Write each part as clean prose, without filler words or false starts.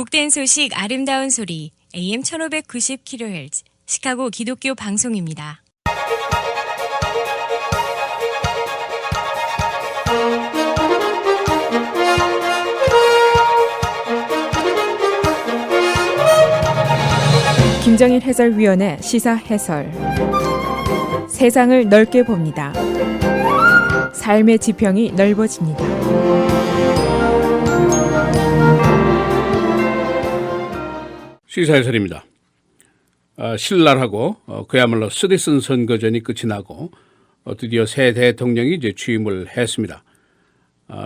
복된 소식 아름다운 소리 AM 1590kHz 시카고 기독교 방송입니다. 김정일 해설위원의 시사 해설. 세상을 넓게 봅니다. 삶의 지평이 넓어집니다. 시사 해설입니다. 신랄하고 그야말로 쓰디쓴 선거전이 끝이 나고 드디어 새 대통령이 이제 취임을 했습니다.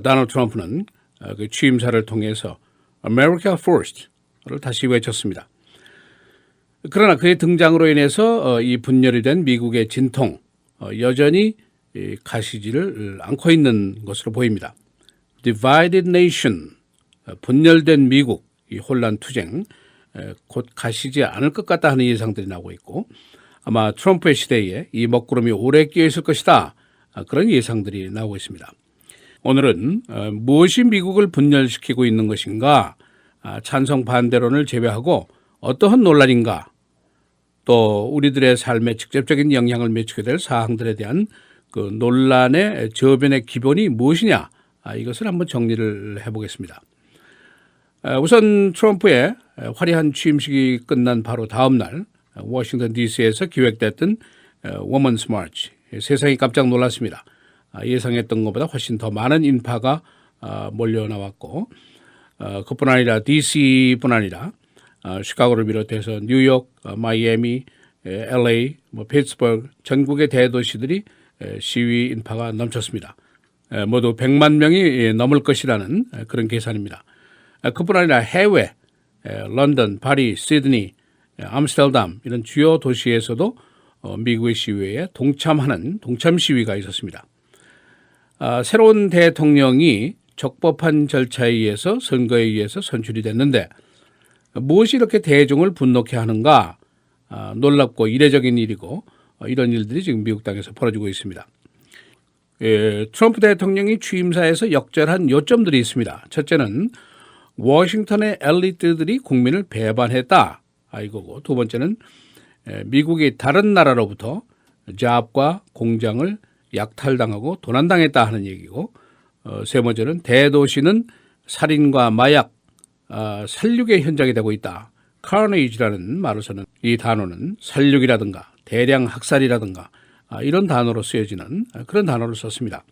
도널드 트럼프는 그 취임사를 통해서 America First를 다시 외쳤습니다. 그러나 그의 등장으로 인해서 이 분열이 된 미국의 진통 여전히 가시지를 않고 있는 것으로 보입니다. Divided Nation, 분열된 미국, 이 혼란 투쟁 곧 가시지 않을 것 같다 하는 예상들이 나오고 있고 아마 트럼프의 시대에 이 먹구름이 오래 끼어 있을 것이다 그런 예상들이 나오고 있습니다. 오늘은 무엇이 미국을 분열시키고 있는 것인가, 찬성 반대론을 제외하고 어떠한 논란인가, 또 우리들의 삶에 직접적인 영향을 미치게 될 사항들에 대한 그 논란의 저변의 기본이 무엇이냐, 이것을 한번 정리를 해보겠습니다. 우선 트럼프의 화려한 취임식이 끝난 바로 다음 날 워싱턴 DC에서 기획됐던 Women's March, 세상이 깜짝 놀랐습니다. 예상했던 것보다 훨씬 더 많은 인파가 몰려 나왔고 그뿐 아니라 DC뿐 아니라 시카고를 비롯해서 뉴욕, 마이애미, LA, 피츠버그 전국의 대도시들이 시위 인파가 넘쳤습니다. 모두 100만 명이 넘을 것이라는 그런 계산입니다. 그뿐 아니라 해외, 런던, 파리, 시드니, 암스테르담 이런 주요 도시에서도 미국의 시위에 동참하는 동참 시위가 있었습니다. 새로운 대통령이 적법한 절차에 의해서 선거에 의해서 선출이 됐는데 무엇이 이렇게 대중을 분노케 하는가, 놀랍고 이례적인 일이고 이런 일들이 지금 미국 땅에서 벌어지고 있습니다. 트럼프 대통령이 취임사에서 역절한 요점들이 있습니다. 첫째는 워싱턴의 엘리트들이 국민을 배반했다, 이거고, 두 번째는 미국이 다른 나라로부터 잡과 공장을 약탈당하고 도난당했다 하는 얘기고, 세 번째는 대도시는 살인과 마약, 살육의 현장이 되고 있다. carnage라는 말을 쓰는 이 단어는 살육이라든가 대량 학살이라든가 이런 단어로 쓰여지는 그런 단어를 썼습니다.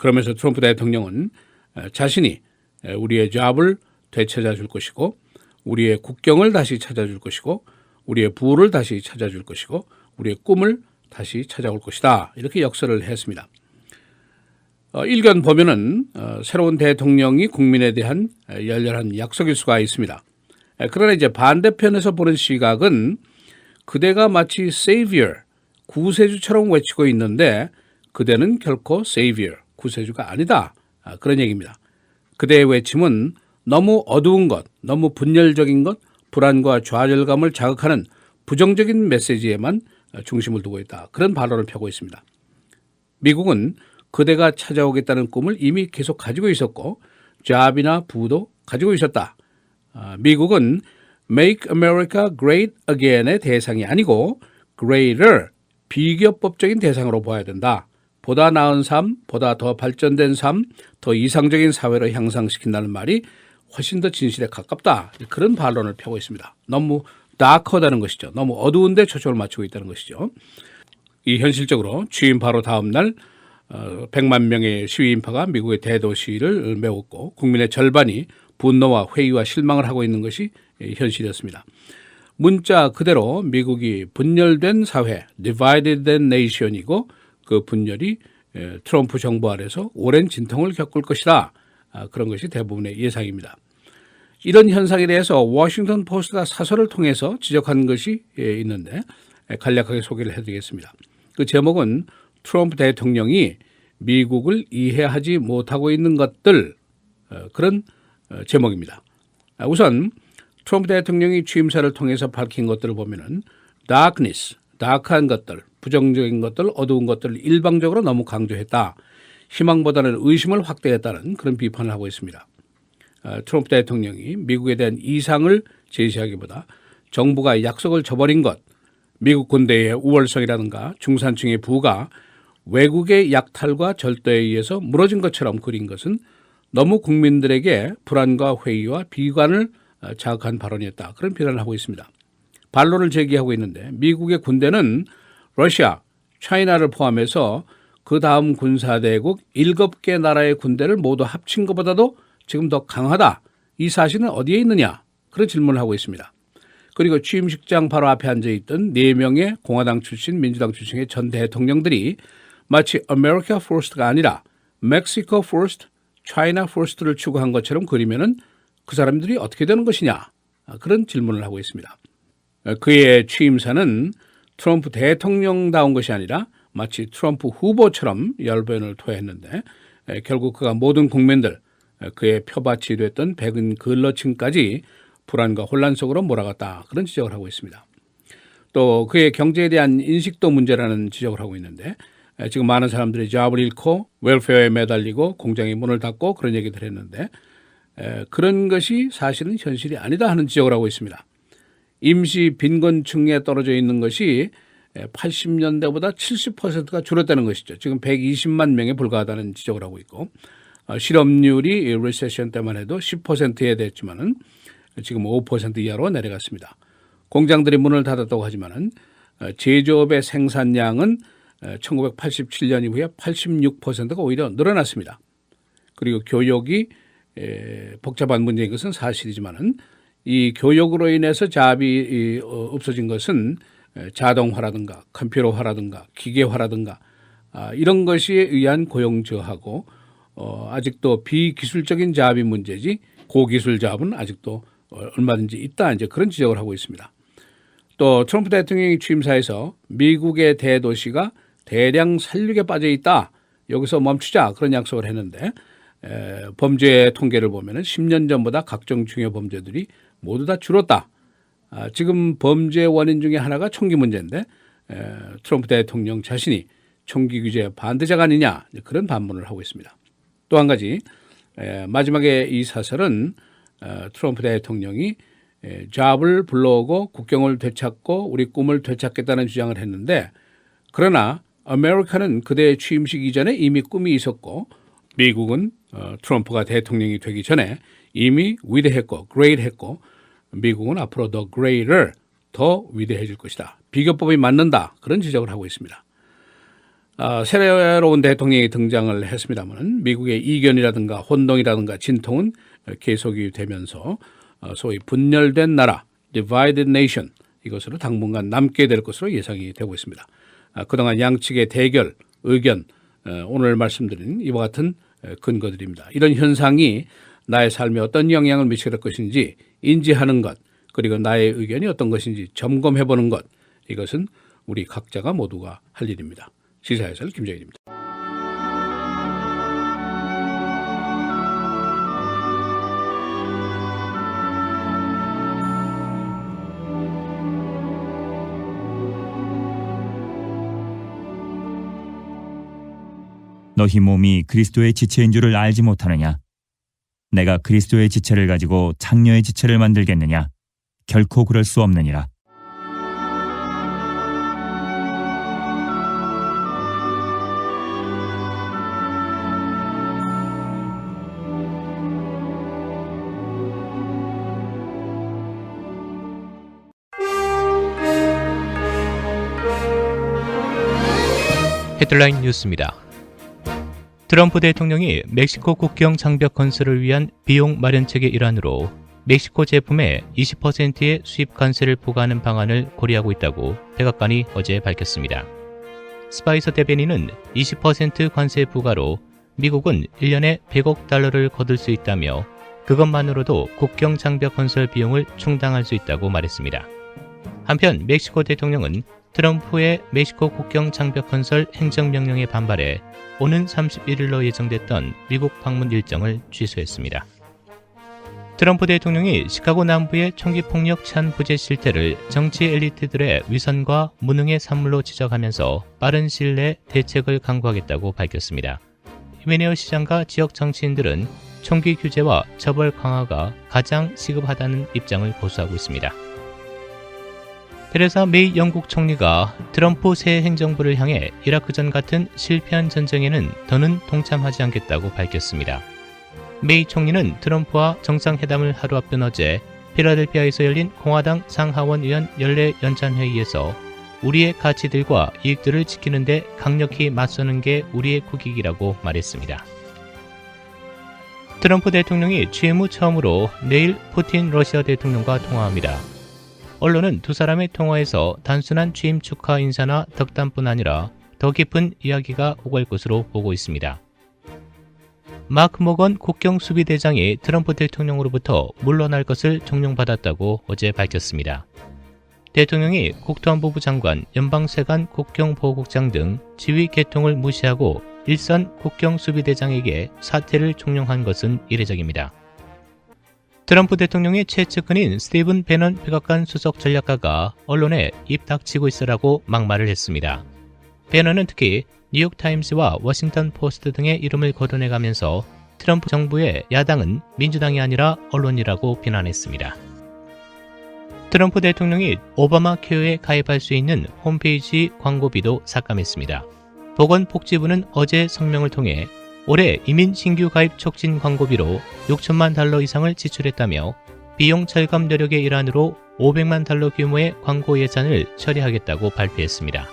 그러면서 트럼프 대통령은 자신이 우리의 잡을 되찾아 줄 것이고 우리의 국경을 다시 찾아줄 것이고 우리의 부를 다시 찾아줄 것이고 우리의 꿈을 다시 찾아올 것이다, 이렇게 역설을 했습니다. 일견 보면은 새로운 대통령이 국민에 대한 열렬한 약속일 수가 있습니다. 그러나 이제 반대편에서 보는 시각은 그대가 마치 savior, 구세주처럼 외치고 있는데 그대는 결코 savior, 구세주가 아니다, 그런 얘기입니다. 그대의 외침은 너무 어두운 것, 너무 분열적인 것, 불안과 좌절감을 자극하는 부정적인 메시지에만 중심을 두고 있다, 그런 발언을 펴고 있습니다. 미국은 그대가 찾아오겠다는 꿈을 이미 계속 가지고 있었고 잡이나 부도 가지고 있었다. 미국은 Make America Great Again의 대상이 아니고 Greater, 비교법적인 대상으로 보아야 된다. 보다 나은 삶, 보다 더 발전된 삶, 더 이상적인 사회로 향상시킨다는 말이 훨씬 더 진실에 가깝다, 그런 반론을 펴고 있습니다. 너무 다크하다는 것이죠. 너무 어두운데 초점을 맞추고 있다는 것이죠. 이 현실적으로 취임 바로 다음 날 100만 명의 시위 인파가 미국의 대도시를 메웠고 국민의 절반이 분노와 회의와 실망을 하고 있는 것이 현실이었습니다. 문자 그대로 미국이 분열된 사회, divided nation이고 그 분열이 트럼프 정부 아래서 오랜 진통을 겪을 것이다, 그런 것이 대부분의 예상입니다. 이런 현상에 대해서 워싱턴 포스트가 사설을 통해서 지적한 것이 있는데 간략하게 소개를 해드리겠습니다. 그 제목은 트럼프 대통령이 미국을 이해하지 못하고 있는 것들, 그런 제목입니다. 우선 트럼프 대통령이 취임사를 통해서 밝힌 것들을 보면은 darkness, 다크한 것들, 부정적인 것들, 어두운 것들을 일방적으로 너무 강조했다. 희망보다는 의심을 확대했다는 그런 비판을 하고 있습니다. 트럼프 대통령이 미국에 대한 이상을 제시하기보다 정부가 약속을 저버린 것, 미국 군대의 우월성이라든가 중산층의 부가 외국의 약탈과 절도에 의해서 무너진 것처럼 그린 것은 너무 국민들에게 불안과 회의와 비관을 자극한 발언이었다. 그런 비난을 하고 있습니다. 반론을 제기하고 있는데 미국의 군대는 러시아, 차이나를 포함해서 그 다음 군사대국 7개 나라의 군대를 모두 합친 것보다도 지금 더 강하다. 이 사실은 어디에 있느냐? 그런 질문을 하고 있습니다. 그리고 취임식장 바로 앞에 앉아있던 4명의 공화당 출신, 민주당 출신의 전 대통령들이 마치 America First가 아니라 Mexico First, China First를 추구한 것처럼 그리면은 그 사람들이 어떻게 되는 것이냐? 그런 질문을 하고 있습니다. 그의 취임사는 트럼프 대통령다운 것이 아니라 마치 트럼프 후보처럼 열변을 토했는데 결국 그가 모든 국민들, 그의 표밭이 됐던 백인 근로층까지 불안과 혼란 속으로 몰아갔다. 그런 지적을 하고 있습니다. 또 그의 경제에 대한 인식도 문제라는 지적을 하고 있는데 지금 많은 사람들이 잡을 잃고 웰페어에 매달리고 공장의 문을 닫고 그런 얘기를 했는데 그런 것이 사실은 현실이 아니다 하는 지적을 하고 있습니다. 임시 빈곤층에 떨어져 있는 것이 80년대보다 70%가 줄었다는 것이죠. 지금 120만 명에 불과하다는 지적을 하고 있고 실업률이 리세션 때만 해도 10%에 됐지만은 지금 5% 이하로 내려갔습니다. 공장들이 문을 닫았다고 하지만은 제조업의 생산량은 1987년 이후에 86%가 오히려 늘어났습니다. 그리고 교육이 복잡한 문제인 것은 사실이지만은 이 교육으로 인해서 잡이 없어진 것은 자동화라든가 컴퓨터화라든가 기계화라든가 이런 것에 의한 고용 저하고 아직도 비기술적인 잡이 문제지 고기술 잡은 아직도 얼마든지 있다 이제 그런 지적을 하고 있습니다. 또 트럼프 대통령이 취임사에서 미국의 대도시가 대량 살육에 빠져 있다. 여기서 멈추자 그런 약속을 했는데 범죄 통계를 보면 10년 전보다 각종 중요 범죄들이 모두 다 줄었다. 지금 범죄 원인 중에 하나가 총기 문제인데 트럼프 대통령 자신이 총기 규제 반대자가 아니냐 그런 반문을 하고 있습니다. 또 한 가지 마지막에 이 사설은 트럼프 대통령이 잡을 불러오고 국경을 되찾고 우리 꿈을 되찾겠다는 주장을 했는데 그러나 아메리카는 그대의 취임식 이전에 이미 꿈이 있었고 미국은 트럼프가 대통령이 되기 전에 이미 위대했고 great했고 미국은 앞으로 더 greater 더 위대해질 것이다. 비교법이 맞는다. 그런 지적을 하고 있습니다. 새로운 대통령이 등장을 했습니다만 미국의 이견이라든가 혼동이라든가 진통은 계속이 되면서 소위 분열된 나라 divided nation 이것으로 당분간 남게 될 것으로 예상이 되고 있습니다. 그동안 양측의 대결, 의견 오늘 말씀드린 이와 같은 근거들입니다. 이런 현상이 나의 삶에 어떤 영향을 미치게 될 것인지 인지하는 것 그리고 나의 의견이 어떤 것인지 점검해보는 것 이것은 우리 각자가 모두가 할 일입니다. 시사해설 김정일입니다. 너희 몸이 그리스도의 지체인 줄을 알지 못하느냐? 내가 그리스도의 지체를 가지고 장녀의 지체를 만들겠느냐? 결코 그럴 수 없느니라. 헤드라인 뉴스입니다. 트럼프 대통령이 멕시코 국경 장벽 건설을 위한 비용 마련책의 일환으로 멕시코 제품에 20%의 수입 관세를 부과하는 방안을 고려하고 있다고 백악관이 어제 밝혔습니다. 스파이서 대변인은 20% 관세 부과로 미국은 1년에 100억 달러를 거둘 수 있다며 그것만으로도 국경 장벽 건설 비용을 충당할 수 있다고 말했습니다. 한편 멕시코 대통령은 트럼프의 멕시코 국경 장벽 건설 행정명령에 반발해 오는 31일로 예정됐던 미국 방문 일정을 취소했습니다. 트럼프 대통령이 시카고 남부의 총기 폭력 치안 부재 실태를 정치 엘리트들의 위선과 무능의 산물로 지적하면서 빠른 시일 내 대책을 강구하겠다고 밝혔습니다. 히메네오 시장과 지역 정치인들은 총기 규제와 처벌 강화가 가장 시급하다는 입장을 고수하고 있습니다. 테레사 메이 영국 총리가 트럼프 새 행정부를 향해 이라크전 같은 실패한 전쟁에는 더는 동참하지 않겠다고 밝혔습니다. 메이 총리는 트럼프와 정상회담을 하루 앞둔 어제 필라델피아에서 열린 공화당 상하원 의원 연례 연찬회의에서 우리의 가치들과 이익들을 지키는 데 강력히 맞서는 게 우리의 국익이라고 말했습니다. 트럼프 대통령이 취임 후 처음으로 내일 푸틴 러시아 대통령과 통화합니다. 언론은 두 사람의 통화에서 단순한 취임 축하 인사나 덕담뿐 아니라 더 깊은 이야기가 오갈 것으로 보고 있습니다. 마크 모건 국경수비대장이 트럼프 대통령으로부터 물러날 것을 종용받았다고 어제 밝혔습니다. 대통령이 국토안보부 장관, 연방세관 국경보호국장 등 지휘 계통을 무시하고 일선 국경수비대장에게 사퇴를 종용한 것은 이례적입니다. 트럼프 대통령의 최측근인 스티븐 배넌 백악관 수석 전략가가 언론에 입 닥치고 있으라고 막말을 했습니다. 배넌은 특히 뉴욕타임스와 워싱턴 포스트 등의 이름을 거론해가면서 트럼프 정부의 야당은 민주당이 아니라 언론이라고 비난했습니다. 트럼프 대통령이 오바마 케어에 가입할 수 있는 홈페이지 광고비도 삭감했습니다. 보건복지부는 어제 성명을 통해 올해 이민 신규 가입 촉진 광고비로 6천만 달러 이상을 지출했다며 비용 절감 노력의 일환으로 500만 달러 규모의 광고 예산을 처리하겠다고 발표했습니다.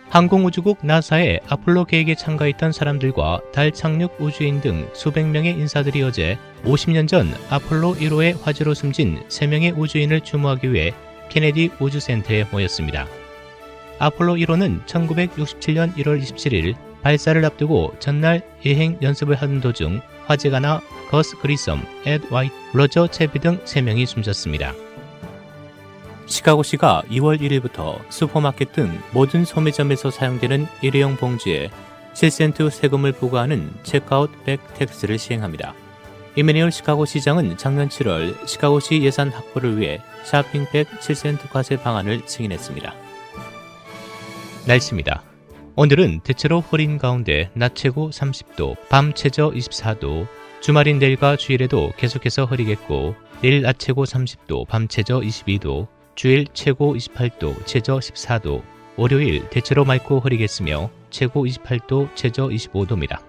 항공우주국 나사의 아폴로 계획에 참가했던 사람들과 달 착륙 우주인 등 수백 명의 인사들이 어제 50년 전 아폴로 1호의 화재로 숨진 3명의 우주인을 추모하기 위해 케네디 우주센터에 모였습니다. 아폴로 1호는 1967년 1월 27일 발사를 앞두고 전날 예행 연습을 하던 도중 화재가 나 거스 그리섬, 에드 와이트, 로저 채비 등 3명이 숨졌습니다. 시카고시가 2월 1일부터 슈퍼마켓 등 모든 소매점에서 사용되는 일회용 봉지에 7센트 세금을 부과하는 체크아웃 백 텍스를 시행합니다. 이메니얼 시카고 시장은 작년 7월 시카고시 예산 확보를 위해 쇼핑백 7센트 과세 방안을 승인했습니다. 날씨입니다. 오늘은 대체로 흐린 가운데 낮 최고 30도, 밤 최저 24도, 주말인 내일과 주일에도 계속해서 흐리겠고 내일 낮 최고 30도, 밤 최저 22도, 주일 최고 28도, 최저 14도, 월요일 대체로 맑고 흐리겠으며 최고 28도, 최저 25도입니다.